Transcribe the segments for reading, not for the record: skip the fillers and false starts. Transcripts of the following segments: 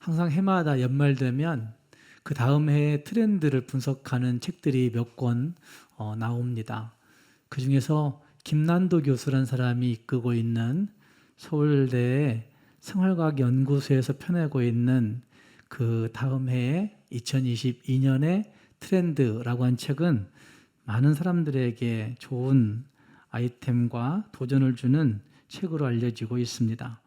항상 해마다 연말되면 그 다음 해의 트렌드를 분석하는 책들이 몇 권 나옵니다. 그 중에서 김난도 교수라는 사람이 이끌고 있는 서울대 생활과학연구소에서 펴내고 있는 그 다음 해의 2022년의 트렌드라고 한 책은 많은 사람들에게 좋은 아이템과 도전을 주는 책으로 알려지고 있습니다.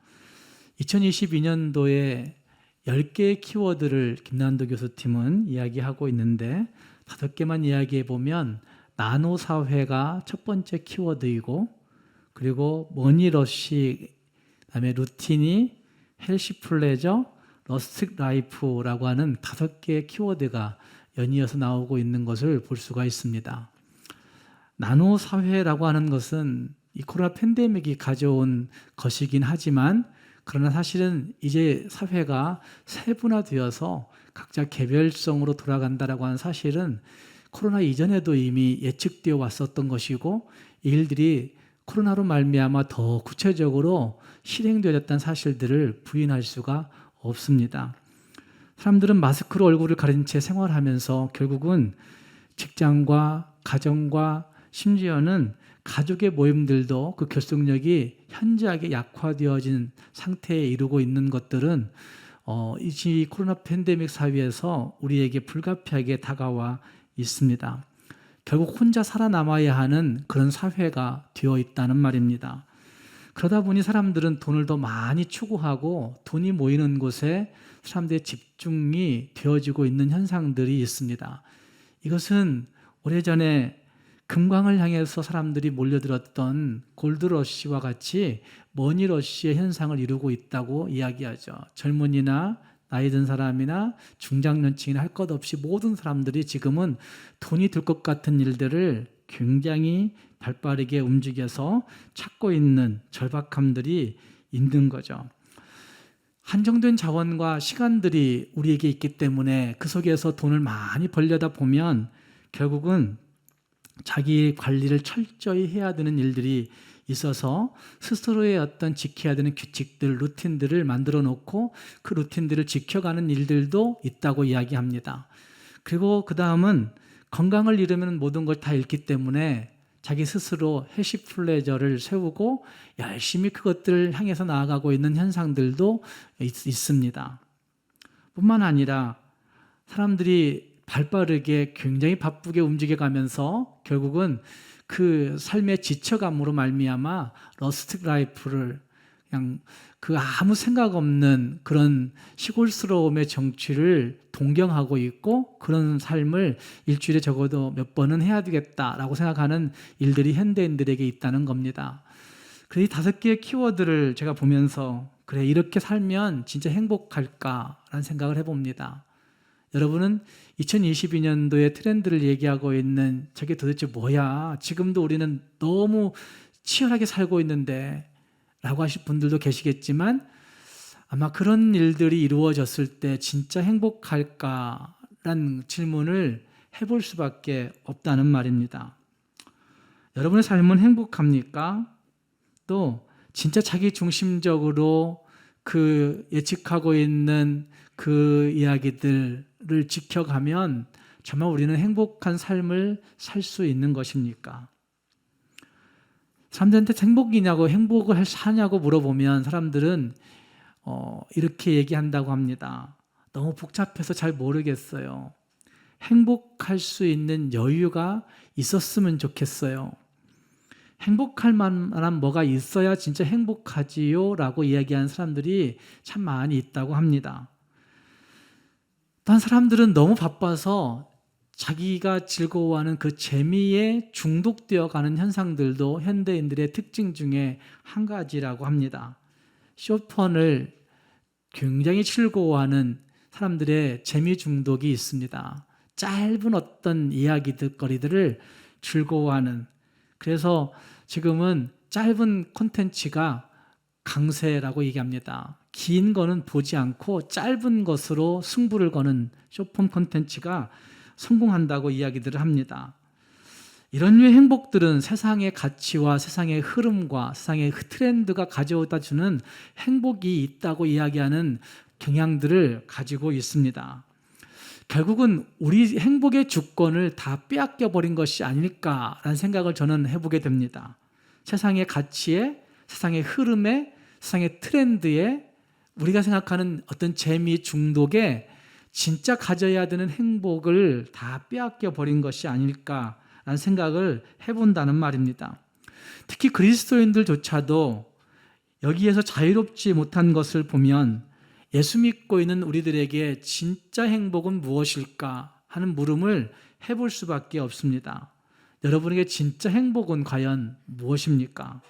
2022년도에 10개의 키워드를 김난도 교수팀은 이야기하고 있는데 5개만 이야기해 보면 나노 사회가 첫 번째 키워드이고, 그리고 머니러시, 그다음에 루틴이, 헬시 플레저, 러스틱 라이프라고 하는 5개의 키워드가 연이어서 나오고 있는 것을 볼 수가 있습니다. 나노 사회라고 하는 것은 이 코로나 팬데믹이 가져온 것이긴 하지만, 그러나 사실은 이제 사회가 세분화되어서 각자 개별성으로 돌아간다라고 하는 사실은 코로나 이전에도 이미 예측되어 왔었던 것이고, 이 일들이 코로나로 말미암아 더 구체적으로 실행되었다는 사실들을 부인할 수가 없습니다. 사람들은 마스크로 얼굴을 가린 채 생활하면서 결국은 직장과 가정과 심지어는 가족의 모임들도 그 결속력이 현저하게 약화되어진 상태에 이르고 있는 것들은 이 코로나 팬데믹 사회에서 우리에게 불가피하게 다가와 있습니다. 결국 혼자 살아남아야 하는 그런 사회가 되어 있다는 말입니다. 그러다 보니 사람들은 돈을 더 많이 추구하고 돈이 모이는 곳에 사람들의 집중이 되어지고 있는 현상들이 있습니다. 이것은 오래전에 금광을 향해서 사람들이 몰려들었던 골드러시와 같이 머니러시의 현상을 이루고 있다고 이야기하죠. 젊은이나 나이 든 사람이나 중장년층이나 할 것 없이 모든 사람들이 지금은 돈이 들 것 같은 일들을 굉장히 발빠르게 움직여서 찾고 있는 절박함들이 있는 거죠. 한정된 자원과 시간들이 우리에게 있기 때문에 그 속에서 돈을 많이 벌려다 보면 결국은 자기 관리를 철저히 해야 되는 일들이 있어서 스스로의 어떤 지켜야 되는 규칙들, 루틴들을 만들어 놓고 그 루틴들을 지켜가는 일들도 있다고 이야기합니다. 그리고 그 다음은 건강을 잃으면 모든 걸 다 잃기 때문에 자기 스스로 헬시 플레저를 세우고 열심히 그것들을 향해서 나아가고 있는 현상들도 있습니다. 뿐만 아니라 사람들이 발빠르게 굉장히 바쁘게 움직여가면서 결국은 그 삶의 지쳐감으로 말미암아 러스틱 라이프를 그냥 그 아무 생각 없는 그런 시골스러움의 정취를 동경하고 있고, 그런 삶을 일주일에 적어도 몇 번은 해야 되겠다라고 생각하는 일들이 현대인들에게 있다는 겁니다. 그래서 이 5개의 키워드를 제가 보면서 그래, 이렇게 살면 진짜 행복할까라는 생각을 해봅니다. 여러분은 2022년도의 트렌드를 얘기하고 있는 저게 도대체 뭐야? 지금도 우리는 너무 치열하게 살고 있는데 라고 하실 분들도 계시겠지만, 아마 그런 일들이 이루어졌을 때 진짜 행복할까라는 질문을 해볼 수밖에 없다는 말입니다. 여러분의 삶은 행복합니까? 또 진짜 자기 중심적으로 그 예측하고 있는 그 이야기들을 지켜가면 정말 우리는 행복한 삶을 살 수 있는 것입니까? 사람들한테 행복이냐고, 행복을 사냐고 물어보면 사람들은 이렇게 얘기한다고 합니다. 너무 복잡해서 잘 모르겠어요. 행복할 수 있는 여유가 있었으면 좋겠어요. 행복할 만한 뭐가 있어야 진짜 행복하지요 라고 이야기하는 사람들이 참 많이 있다고 합니다. 단 사람들은 너무 바빠서 자기가 즐거워하는 그 재미에 중독되어 가는 현상들도 현대인들의 특징 중에 한 가지라고 합니다. 쇼폰을 굉장히 즐거워하는 사람들의 재미 중독이 있습니다. 짧은 어떤 이야기거리들을 즐거워하는, 그래서 지금은 짧은 콘텐츠가 강세라고 얘기합니다. 긴 거는 보지 않고 짧은 것으로 승부를 거는 쇼폼 콘텐츠가 성공한다고 이야기들을 합니다. 이런 류의 행복들은 세상의 가치와 세상의 흐름과 세상의 트렌드가 가져다 주는 행복이 있다고 이야기하는 경향들을 가지고 있습니다. 결국은 우리 행복의 주권을 다 빼앗겨 버린 것이 아닐까라는 생각을 저는 해보게 됩니다. 세상의 가치에, 세상의 흐름에, 세상의 트렌드에, 우리가 생각하는 어떤 재미 중독에 진짜 가져야 되는 행복을 다 빼앗겨 버린 것이 아닐까라는 생각을 해본다는 말입니다. 특히 그리스도인들조차도 여기에서 자유롭지 못한 것을 보면 예수 믿고 있는 우리들에게 진짜 행복은 무엇일까 하는 물음을 해볼 수밖에 없습니다. 여러분에게 진짜 행복은 과연 무엇입니까?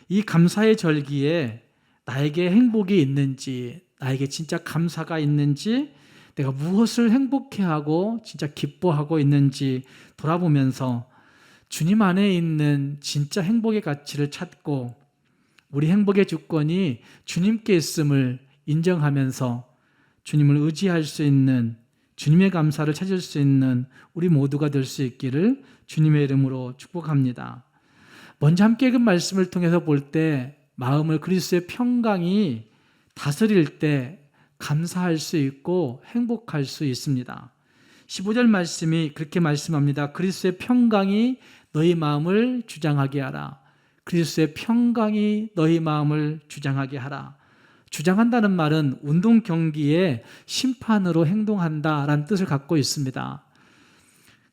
이 감사의 절기에 나에게 행복이 있는지, 나에게 진짜 감사가 있는지, 내가 무엇을 행복해하고 진짜 기뻐하고 있는지 돌아보면서 주님 안에 있는 진짜 행복의 가치를 찾고 우리 행복의 주권이 주님께 있음을 인정하면서 주님을 의지할 수 있는, 주님의 감사를 찾을 수 있는 우리 모두가 될 수 있기를 주님의 이름으로 축복합니다. 먼저 함께 읽은 말씀을 통해서 볼 때 마음을 그리스도의 평강이 다스릴 때 감사할 수 있고 행복할 수 있습니다. 15절 말씀이 그렇게 말씀합니다. 그리스도의 평강이 너희 마음을 주장하게 하라. 그리스도의 평강이 너희 마음을 주장하게 하라. 주장한다는 말은 운동 경기의 심판으로 행동한다라는 뜻을 갖고 있습니다.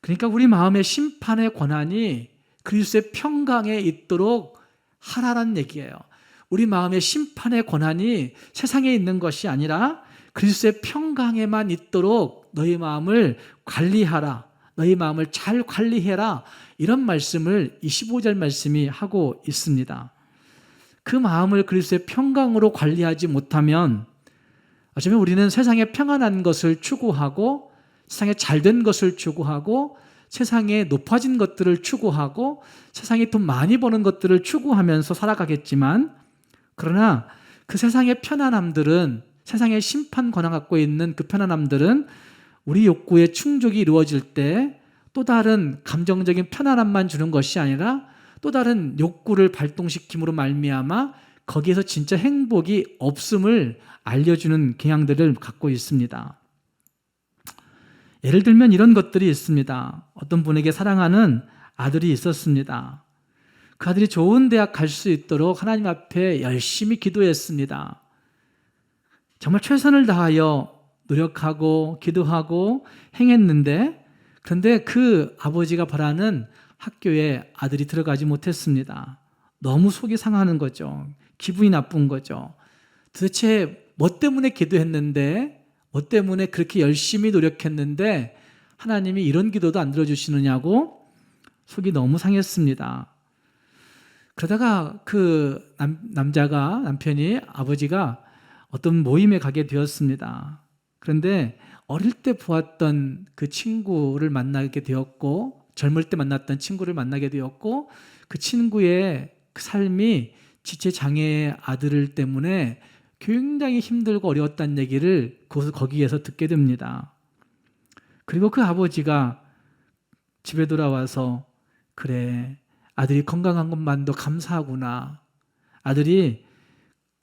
그러니까 우리 마음의 심판의 권한이 그리스도의 평강에 있도록 하라는 얘기예요. 우리 마음의 심판의 권한이 세상에 있는 것이 아니라 그리스도의 평강에만 있도록 너희 마음을 관리하라. 너희 마음을 잘 관리해라. 이런 말씀을 이 15절 말씀이 하고 있습니다. 그 마음을 그리스도의 평강으로 관리하지 못하면 어쩌면 우리는 세상에 평안한 것을 추구하고 세상에 잘된 것을 추구하고 세상에 높아진 것들을 추구하고 세상에 돈 많이 버는 것들을 추구하면서 살아가겠지만, 그러나 그 세상의 편안함들은, 세상의 심판 권한 갖고 있는 그 편안함들은 우리 욕구의 충족이 이루어질 때 또 다른 감정적인 편안함만 주는 것이 아니라 또 다른 욕구를 발동시킴으로 말미암아 거기에서 진짜 행복이 없음을 알려주는 경향들을 갖고 있습니다. 예를 들면 이런 것들이 있습니다. 어떤 분에게 사랑하는 아들이 있었습니다. 그 아들이 좋은 대학 갈 수 있도록 하나님 앞에 열심히 기도했습니다. 정말 최선을 다하여 노력하고 기도하고 행했는데, 그런데 그 아버지가 바라는 학교에 아들이 들어가지 못했습니다. 너무 속이 상하는 거죠. 기분이 나쁜 거죠. 도대체 뭐 때문에 기도했는데, 뭐 때문에 그렇게 열심히 노력했는데 하나님이 이런 기도도 안 들어주시느냐고 속이 너무 상했습니다. 그러다가 그 남편이, 아버지가 어떤 모임에 가게 되었습니다. 그런데 어릴 때 보았던 그 친구를 만나게 되었고, 젊을 때 만났던 친구를 만나게 되었고, 그 친구의 그 삶이 지체장애의 아들 때문에 굉장히 힘들고 어려웠다는 얘기를 거기에서 듣게 됩니다. 그리고 그 아버지가 집에 돌아와서, 그래, 아들이 건강한 것만도 감사하구나. 아들이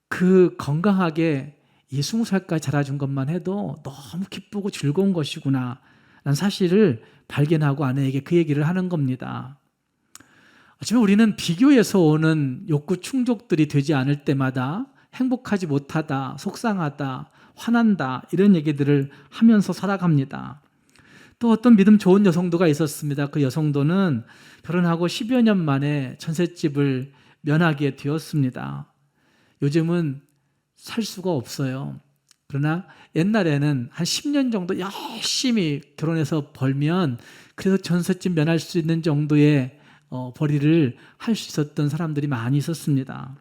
그 건강하게 이 20살까지 자라준 것만 해도 너무 기쁘고 즐거운 것이구나 라는 사실을 발견하고 아내에게 그 얘기를 하는 겁니다. 어쩌면 우리는 비교에서 오는 욕구 충족들이 되지 않을 때마다 행복하지 못하다, 속상하다, 화난다 이런 얘기들을 하면서 살아갑니다. 또 어떤 믿음 좋은 여성도가 있었습니다. 그 여성도는 결혼하고 10여 년 만에 전셋집을 면하게 되었습니다. 요즘은 살 수가 없어요. 그러나 옛날에는 한 10년 정도 열심히 결혼해서 벌면 그래서 전셋집 면할 수 있는 정도의 벌이를 할 수 있었던 사람들이 많이 있었습니다.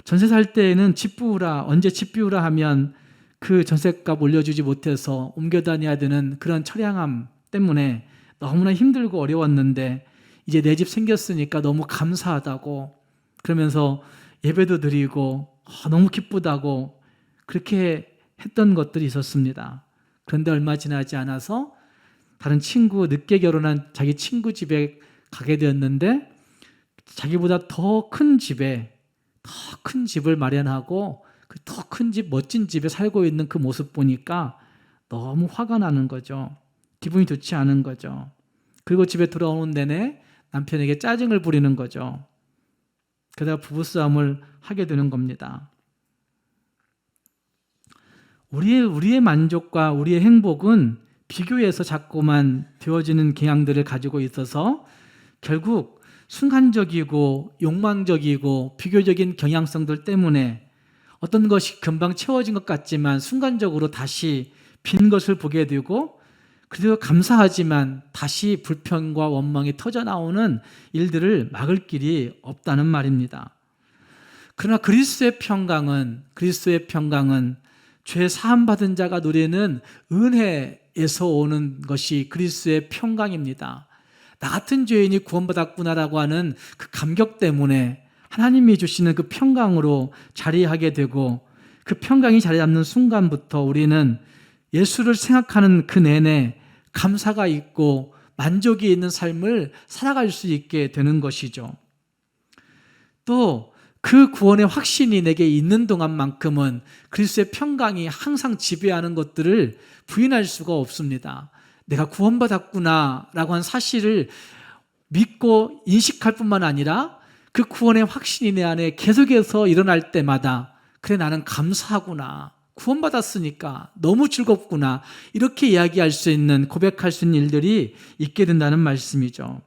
전세 살 때에는 집 비우라, 언제 집 비우라 하면 그 전셋값 올려주지 못해서 옮겨 다녀야 되는 그런 처량함 때문에 너무나 힘들고 어려웠는데, 이제 내 집 생겼으니까 너무 감사하다고, 그러면서 예배도 드리고 너무 기쁘다고 그렇게 했던 것들이 있었습니다. 그런데 얼마 지나지 않아서 다른 친구, 늦게 결혼한 자기 친구 집에 가게 되었는데, 자기보다 더 큰 집을 마련하고 그 더 큰 집, 멋진 집에 살고 있는 그 모습 보니까 너무 화가 나는 거죠. 기분이 좋지 않은 거죠. 그리고 집에 돌아오는 내내 남편에게 짜증을 부리는 거죠. 그러다가 부부싸움을 하게 되는 겁니다. 우리의 만족과 우리의 행복은 비교해서 자꾸만 되어지는 경향들을 가지고 있어서 결국 순간적이고 욕망적이고 비교적인 경향성들 때문에 어떤 것이 금방 채워진 것 같지만 순간적으로 다시 빈 것을 보게 되고, 그리고 감사하지만 다시 불평과 원망이 터져나오는 일들을 막을 길이 없다는 말입니다. 그러나 그리스도의 평강은 죄 사함 받은 자가 누리는 은혜에서 오는 것이 그리스도의 평강입니다. 나 같은 죄인이 구원받았구나라고 하는 그 감격 때문에 하나님이 주시는 그 평강으로 자리하게 되고, 그 평강이 자리 잡는 순간부터 우리는 예수를 생각하는 그 내내 감사가 있고 만족이 있는 삶을 살아갈 수 있게 되는 것이죠. 또 그 구원의 확신이 내게 있는 동안만큼은 그리스도의 평강이 항상 지배하는 것들을 부인할 수가 없습니다. 내가 구원받았구나 라고 한 사실을 믿고 인식할 뿐만 아니라 그 구원의 확신이 내 안에 계속해서 일어날 때마다, 그래 나는 감사하구나, 구원받았으니까 너무 즐겁구나, 이렇게 이야기할 수 있는, 고백할 수 있는 일들이 있게 된다는 말씀이죠.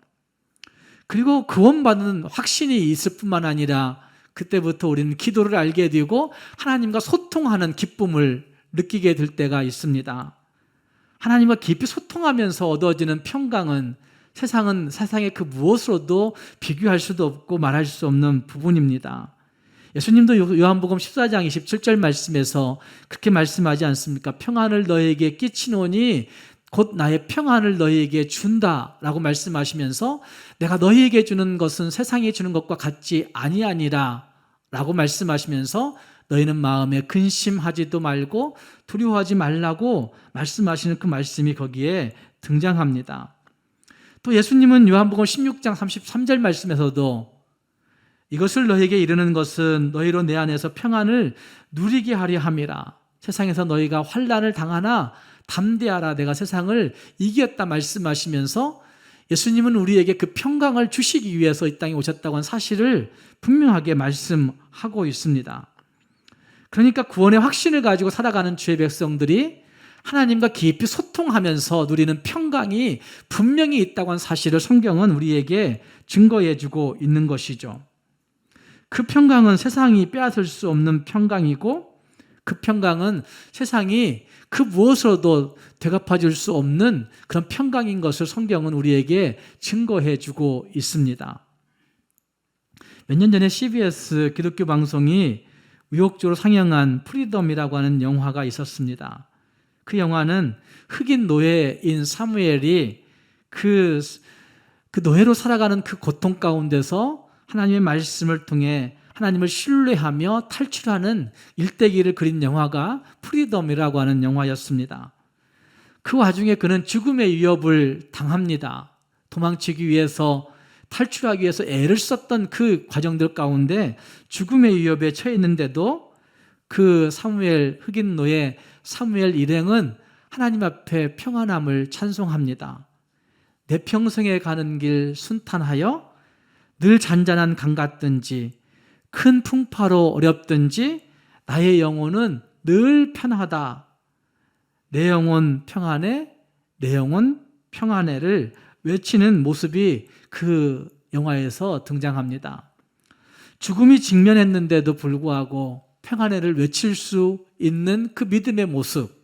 그리고 구원받는 확신이 있을 뿐만 아니라 그때부터 우리는 기도를 알게 되고 하나님과 소통하는 기쁨을 느끼게 될 때가 있습니다. 하나님과 깊이 소통하면서 얻어지는 평강은 세상의 그 무엇으로도 비교할 수도 없고 말할 수 없는 부분입니다. 예수님도 요한복음 14장 27절 말씀에서 그렇게 말씀하지 않습니까? 평안을 너에게 끼치노니 곧 나의 평안을 너희에게 준다라고 말씀하시면서, 내가 너희에게 주는 것은 세상이 주는 것과 같지 아니하니라 라고 말씀하시면서 너희는 마음에 근심하지도 말고 두려워하지 말라고 말씀하시는 그 말씀이 거기에 등장합니다. 또 예수님은 요한복음 16장 33절 말씀에서도 이것을 너희에게 이르는 것은 너희로 내 안에서 평안을 누리게 하려 함이라. 세상에서 너희가 환난을 당하나 담대하라, 내가 세상을 이겼다 말씀하시면서 예수님은 우리에게 그 평강을 주시기 위해서 이 땅에 오셨다고 하는 사실을 분명하게 말씀하고 있습니다. 그러니까 구원의 확신을 가지고 살아가는 주의 백성들이 하나님과 깊이 소통하면서 누리는 평강이 분명히 있다고 하는 사실을 성경은 우리에게 증거해 주고 있는 것이죠. 그 평강은 세상이 빼앗을 수 없는 평강이고, 그 평강은 세상이 그 무엇으로도 되갚아줄 수 없는 그런 평강인 것을 성경은 우리에게 증거해 주고 있습니다. 몇 년 전에 CBS 기독교 방송이 의혹적으로 상영한 프리덤이라고 하는 영화가 있었습니다. 그 영화는 흑인 노예인 사무엘이 그 노예로 살아가는 그 고통 가운데서 하나님의 말씀을 통해 하나님을 신뢰하며 탈출하는 일대기를 그린 영화가 프리덤이라고 하는 영화였습니다. 그 와중에 그는 죽음의 위협을 당합니다. 도망치기 위해서, 탈출하기 위해서 애를 썼던 그 과정들 가운데 죽음의 위협에 처해 있는데도 그 사무엘, 흑인 노예 사무엘 일행은 하나님 앞에 평안함을 찬송합니다. 내 평생에 가는 길 순탄하여 늘 잔잔한 강 같든지 큰 풍파로 어렵든지 나의 영혼은 늘 편하다. 내 영혼 평안해, 내 영혼 평안해를 외치는 모습이 그 영화에서 등장합니다. 죽음이 직면했는데도 불구하고 평안해를 외칠 수 있는 그 믿음의 모습,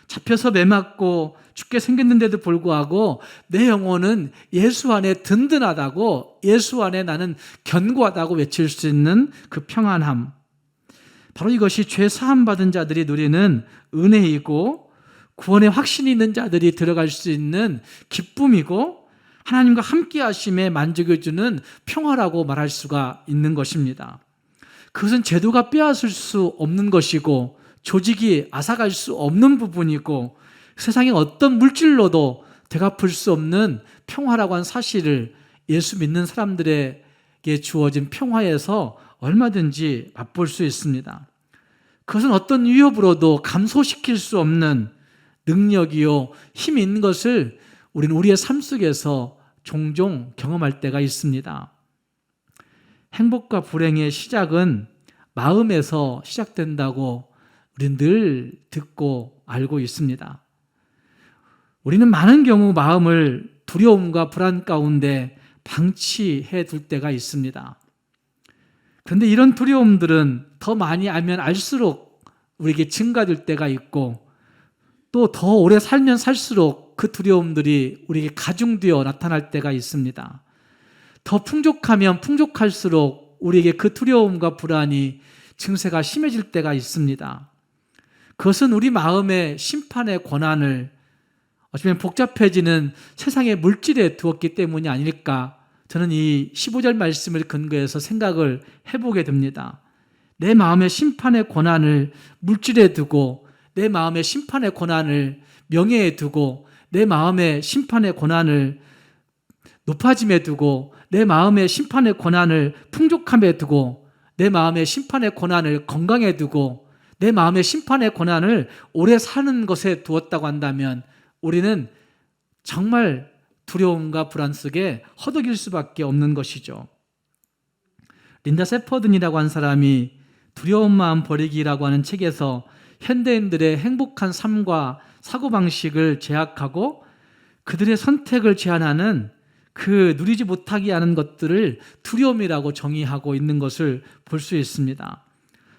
잡혀서 매맞고 죽게 생겼는데도 불구하고 내 영혼은 예수 안에 든든하다고, 예수 안에 나는 견고하다고 외칠 수 있는 그 평안함, 바로 이것이 죄 사함 받은 자들이 누리는 은혜이고 구원의 확신이 있는 자들이 들어갈 수 있는 기쁨이고 하나님과 함께 하심에 만족해 주는 평화라고 말할 수가 있는 것입니다. 그것은 제도가 빼앗을 수 없는 것이고 조직이 앗아갈 수 없는 부분이고 세상의 어떤 물질로도 되갚을 수 없는 평화라고 하는 사실을 예수 믿는 사람들에게 주어진 평화에서 얼마든지 맛볼 수 있습니다. 그것은 어떤 위협으로도 감소시킬 수 없는 능력이요, 힘이 있는 것을 우리는 우리의 삶 속에서 종종 경험할 때가 있습니다. 행복과 불행의 시작은 마음에서 시작된다고 우리는 늘 듣고 알고 있습니다. 우리는 많은 경우 마음을 두려움과 불안 가운데 방치해 둘 때가 있습니다. 그런데 이런 두려움들은 더 많이 알면 알수록 우리에게 증가될 때가 있고, 또 더 오래 살면 살수록 그 두려움들이 우리에게 가중되어 나타날 때가 있습니다. 더 풍족하면 풍족할수록 우리에게 그 두려움과 불안이 증세가 심해질 때가 있습니다. 그것은 우리 마음의 심판의 권한을 어쩌면 복잡해지는 세상의 물질에 두었기 때문이 아닐까, 저는 이 15절 말씀을 근거해서 생각을 해보게 됩니다. 내 마음의 심판의 권한을 물질에 두고, 내 마음의 심판의 권한을 명예에 두고, 내 마음의 심판의 권한을 높아짐에 두고, 내 마음의 심판의 권한을 풍족함에 두고, 내 마음의 심판의 권한을 건강에 두고, 내 마음의 심판의 권한을 오래 사는 것에 두었다고 한다면 우리는 정말 두려움과 불안 속에 허덕일 수밖에 없는 것이죠. 린다 세퍼든이라고 한 사람이 두려운 마음 버리기라고 하는 책에서 현대인들의 행복한 삶과 사고방식을 제약하고 그들의 선택을 제한하는 그 누리지 못하게 하는 것들을 두려움이라고 정의하고 있는 것을 볼 수 있습니다.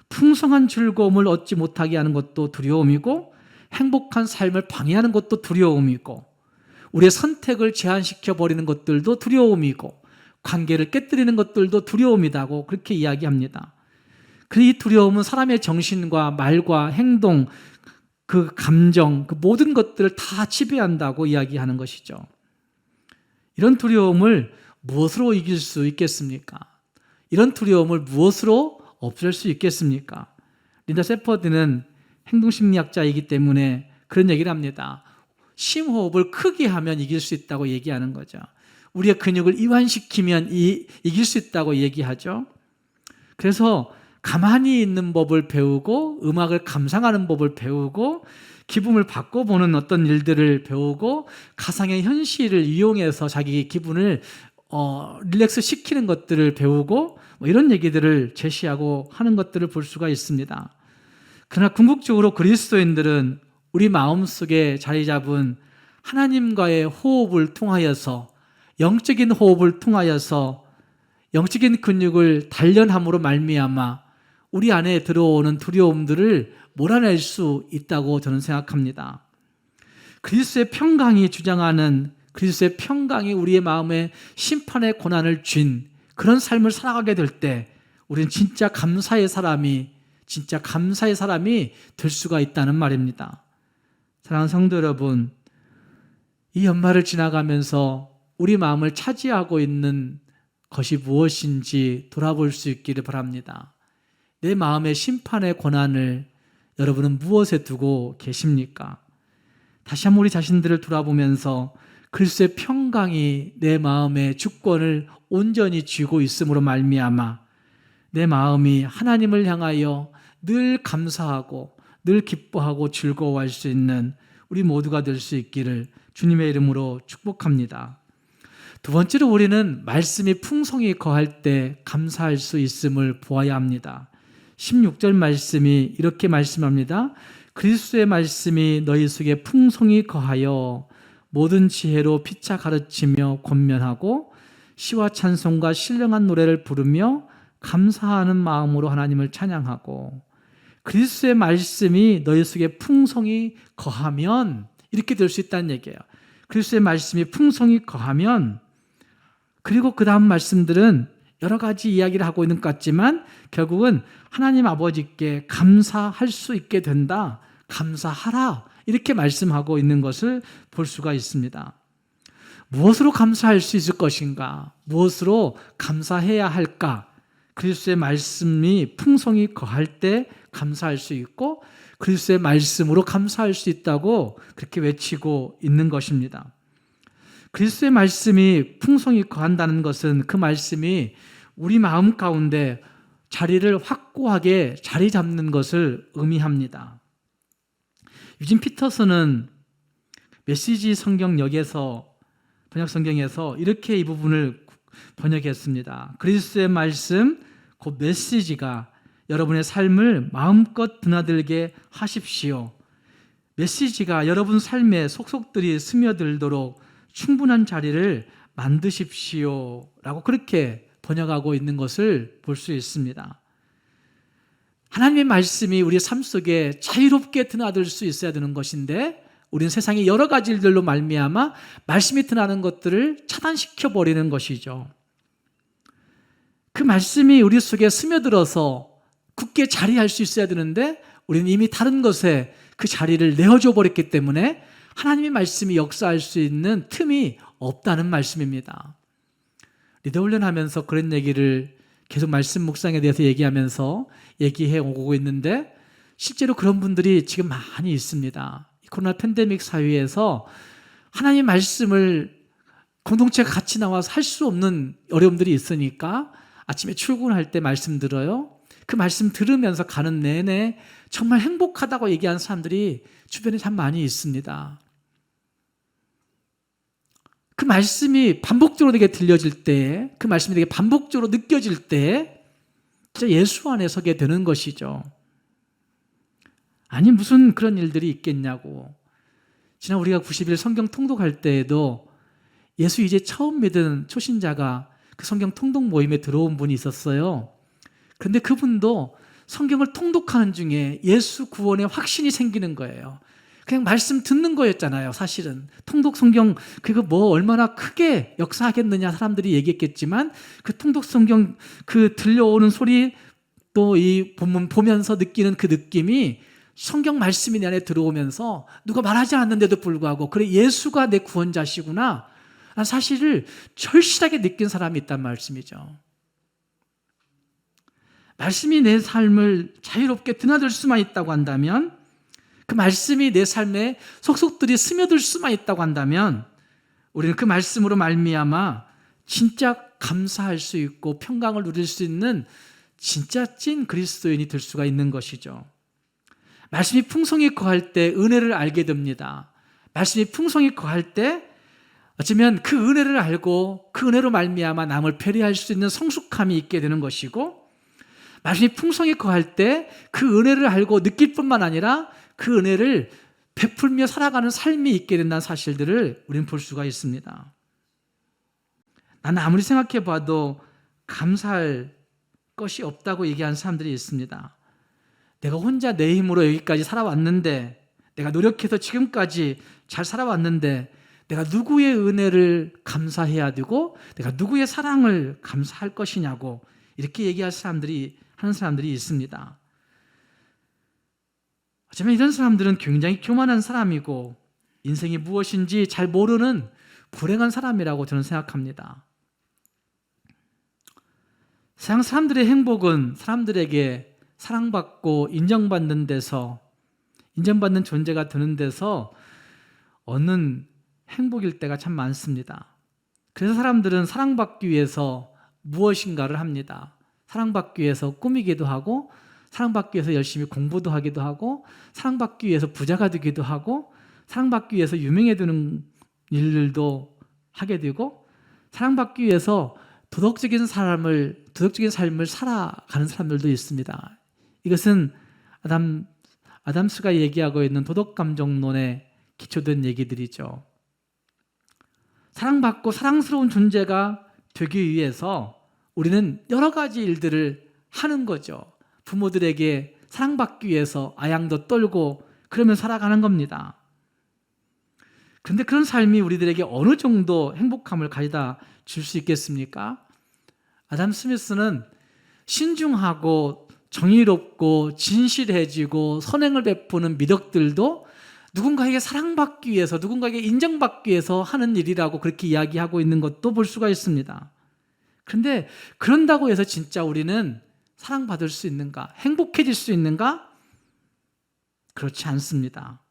풍성한 즐거움을 얻지 못하게 하는 것도 두려움이고, 행복한 삶을 방해하는 것도 두려움이고, 우리의 선택을 제한시켜 버리는 것들도 두려움이고, 관계를 깨뜨리는 것들도 두려움이라고 그렇게 이야기합니다. 이 두려움은 사람의 정신과 말과 행동, 그 감정, 그 모든 것들을 다 지배한다고 이야기하는 것이죠. 이런 두려움을 무엇으로 이길 수 있겠습니까? 이런 두려움을 무엇으로 없앨 수 있겠습니까? 린다 세퍼드는 행동심리학자이기 때문에 그런 얘기를 합니다. 심호흡을 크게 하면 이길 수 있다고 얘기하는 거죠. 우리의 근육을 이완시키면 이길 수 있다고 얘기하죠. 그래서 가만히 있는 법을 배우고, 음악을 감상하는 법을 배우고, 기분을 바꿔보는 어떤 일들을 배우고, 가상의 현실을 이용해서 자기 기분을 릴렉스 시키는 것들을 배우고, 이런 얘기들을 제시하고 하는 것들을 볼 수가 있습니다. 그러나 궁극적으로 그리스도인들은 우리 마음속에 자리 잡은 하나님과의 호흡을 통하여서, 영적인 호흡을 통하여서 영적인 근육을 단련함으로 말미암아 우리 안에 들어오는 두려움들을 몰아낼 수 있다고 저는 생각합니다. 그리스도의 평강이 주장하는, 그리스도의 평강이 우리의 마음에 심판의 고난을 쥔 그런 삶을 살아가게 될 때 우리는 진짜 감사의 사람이 될 수가 있다는 말입니다. 사랑하는 성도 여러분, 이 연말을 지나가면서 우리 마음을 차지하고 있는 것이 무엇인지 돌아볼 수 있기를 바랍니다. 내 마음의 심판의 권한을 여러분은 무엇에 두고 계십니까? 다시 한번 우리 자신들을 돌아보면서 그리스도의 평강이 내 마음의 주권을 온전히 쥐고 있음으로 말미암아 내 마음이 하나님을 향하여 늘 감사하고 늘 기뻐하고 즐거워할 수 있는 우리 모두가 될 수 있기를 주님의 이름으로 축복합니다. 두 번째로 우리는 말씀이 풍성히 거할 때 감사할 수 있음을 보아야 합니다. 16절 말씀이 이렇게 말씀합니다. 그리스도의 말씀이 너희 속에 풍성히 거하여 모든 지혜로 피차 가르치며 권면하고 시와 찬송과 신령한 노래를 부르며 감사하는 마음으로 하나님을 찬양하고, 그리스도의 말씀이 너희 속에 풍성히 거하면 이렇게 될 수 있다는 얘기예요. 그리스도의 말씀이 풍성히 거하면, 그리고 그 다음 말씀들은 여러 가지 이야기를 하고 있는 것 같지만 결국은 하나님 아버지께 감사할 수 있게 된다, 감사하라, 이렇게 말씀하고 있는 것을 볼 수가 있습니다. 무엇으로 감사할 수 있을 것인가? 무엇으로 감사해야 할까? 그리스도의 말씀이 풍성히 거할 때 감사할 수 있고, 그리스도의 말씀으로 감사할 수 있다고 그렇게 외치고 있는 것입니다. 그리스도의 말씀이 풍성히 거한다는 것은 그 말씀이 우리 마음 가운데 자리를 확고하게 자리 잡는 것을 의미합니다. 유진 피터슨은 메시지 성경역에서 번역 성경에서 이렇게 이 부분을 번역했습니다. 그리스도의 말씀, 그 메시지가 여러분의 삶을 마음껏 드나들게 하십시오. 메시지가 여러분 삶에 속속들이 스며들도록 충분한 자리를 만드십시오 라고 그렇게 번역하고 있는 것을 볼 수 있습니다. 하나님의 말씀이 우리 삶 속에 자유롭게 드나들 수 있어야 되는 것인데 우리는 세상의 여러 가지 일들로 말미암아 말씀이 드나는 것들을 차단시켜 버리는 것이죠. 그 말씀이 우리 속에 스며들어서 굳게 자리할 수 있어야 되는데 우리는 이미 다른 것에 그 자리를 내어줘 버렸기 때문에 하나님의 말씀이 역사할 수 있는 틈이 없다는 말씀입니다. 리더 훈련하면서 그런 얘기를 계속 말씀 묵상에 대해서 얘기하면서 얘기해 오고 있는데 실제로 그런 분들이 지금 많이 있습니다. 코로나 팬데믹 사회에서 하나님의 말씀을 공동체가 같이 나와서 할 수 없는 어려움들이 있으니까 아침에 출근할 때 말씀 들어요. 그 말씀 들으면서 가는 내내 정말 행복하다고 얘기하는 사람들이 주변에 참 많이 있습니다. 그 말씀이 반복적으로 내게 들려질 때, 그 말씀이 내게 반복적으로 느껴질 때 진짜 예수 안에 서게 되는 것이죠. 아니 무슨 그런 일들이 있겠냐고. 지난 우리가 90일 성경 통독할 때에도 예수 이제 처음 믿은 초신자가 그 성경 통독 모임에 들어온 분이 있었어요. 그런데 그분도 성경을 통독하는 중에 예수 구원의 확신이 생기는 거예요. 그냥 말씀 듣는 거였잖아요. 사실은 통독 성경 그거 뭐 얼마나 크게 역사하겠느냐 사람들이 얘기했겠지만 그 통독 성경 그 들려오는 소리 또 이 본문 보면서 느끼는 그 느낌이 성경 말씀이 내 안에 들어오면서 누가 말하지 않는데도 불구하고 그래 예수가 내 구원자시구나 사실을 절실하게 느낀 사람이 있단 말씀이죠. 말씀이 내 삶을 자유롭게 드나들 수만 있다고 한다면 그 말씀이 내 삶에 속속들이 스며들 수만 있다고 한다면 우리는 그 말씀으로 말미암아 진짜 감사할 수 있고 평강을 누릴 수 있는 진짜 찐 그리스도인이 될 수가 있는 것이죠. 말씀이 풍성히 거할 때 은혜를 알게 됩니다. 말씀이 풍성히 거할 때 어쩌면 그 은혜를 알고 그 은혜로 말미암아 남을 배려할 수 있는 성숙함이 있게 되는 것이고 말씀이 풍성히 거할 때 그 은혜를 알고 느낄 뿐만 아니라 그 은혜를 베풀며 살아가는 삶이 있게 된다는 사실들을 우리는 볼 수가 있습니다. 나는 아무리 생각해 봐도 감사할 것이 없다고 얘기하는 사람들이 있습니다. 내가 혼자 내 힘으로 여기까지 살아왔는데 내가 노력해서 지금까지 잘 살아왔는데 내가 누구의 은혜를 감사해야 되고 내가 누구의 사랑을 감사할 것이냐고 이렇게 얘기할 사람들이 하는 사람들이 있습니다. 어쩌면 이런 사람들은 굉장히 교만한 사람이고 인생이 무엇인지 잘 모르는 불행한 사람이라고 저는 생각합니다. 세상 사람들의 행복은 사람들에게 사랑받고 인정받는 데서 인정받는 존재가 되는 데서 얻는 행복일 때가 참 많습니다. 그래서 사람들은 사랑받기 위해서 무엇인가를 합니다. 사랑받기 위해서 꾸미기도 하고 사랑받기 위해서 열심히 공부도 하기도 하고 사랑받기 위해서 부자가 되기도 하고 사랑받기 위해서 유명해지는 일들도 하게 되고 사랑받기 위해서 도덕적인 삶을 살아가는 사람들도 있습니다. 이것은 아담스가 얘기하고 있는 도덕감정론에 기초된 얘기들이죠. 사랑받고 사랑스러운 존재가 되기 위해서 우리는 여러 가지 일들을 하는 거죠. 부모들에게 사랑받기 위해서 아양도 떨고 그러면 살아가는 겁니다. 그런데 그런 삶이 우리들에게 어느 정도 행복함을 가져다 줄 수 있겠습니까? 아담 스미스는 신중하고 정의롭고 진실해지고 선행을 베푸는 미덕들도 누군가에게 사랑받기 위해서 누군가에게 인정받기 위해서 하는 일이라고 그렇게 이야기하고 있는 것도 볼 수가 있습니다. 그런데 그런다고 해서 진짜 우리는 사랑받을 수 있는가? 행복해질 수 있는가? 그렇지 않습니다.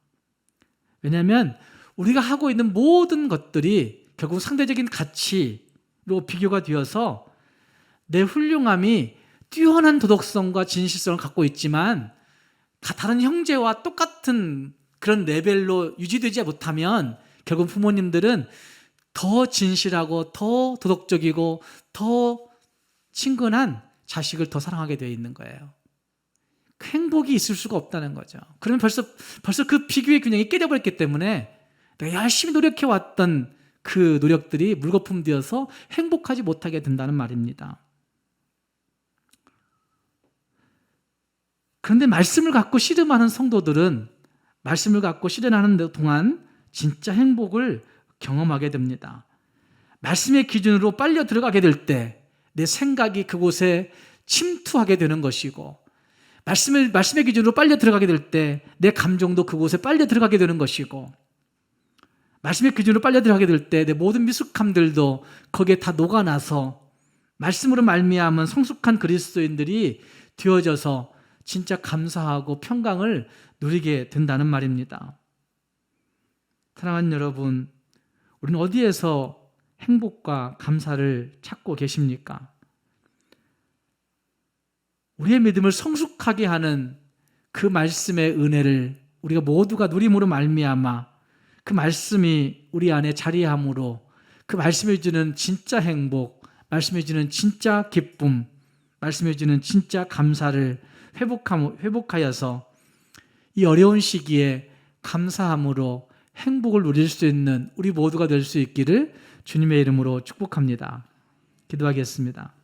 왜냐하면 우리가 하고 있는 모든 것들이 결국 상대적인 가치로 비교가 되어서 내 훌륭함이 뛰어난 도덕성과 진실성을 갖고 있지만 다른 형제와 똑같은 그런 레벨로 유지되지 못하면 결국 부모님들은 더 진실하고 더 도덕적이고 더 친근한 자식을 더 사랑하게 되어 있는 거예요. 그 행복이 있을 수가 없다는 거죠. 그러면 벌써 그 비교의 균형이 깨져버렸기 때문에 내가 열심히 노력해왔던 그 노력들이 물거품 되어서 행복하지 못하게 된다는 말입니다. 그런데 말씀을 갖고 씨름하는 성도들은 말씀을 갖고 실현하는 동안 진짜 행복을 경험하게 됩니다. 말씀의 기준으로 빨려 들어가게 될 때 내 생각이 그곳에 침투하게 되는 것이고, 말씀의 기준으로 빨려 들어가게 될 때 내 감정도 그곳에 빨려 들어가게 되는 것이고, 말씀의 기준으로 빨려 들어가게 될 때 내 모든 미숙함들도 거기에 다 녹아나서 말씀으로 말미암은 성숙한 그리스도인들이 되어져서 진짜 감사하고 평강을 누리게 된다는 말입니다. 사랑하는 여러분, 우리는 어디에서 행복과 감사를 찾고 계십니까? 우리의 믿음을 성숙하게 하는 그 말씀의 은혜를 우리가 모두가 누림으로 말미암아 그 말씀이 우리 안에 자리함으로 그 말씀이 주는 진짜 행복, 말씀이 주는 진짜 기쁨, 말씀이 주는 진짜 감사를 회복하여서 이 어려운 시기에 감사함으로 행복을 누릴 수 있는 우리 모두가 될 수 있기를 주님의 이름으로 축복합니다. 기도하겠습니다.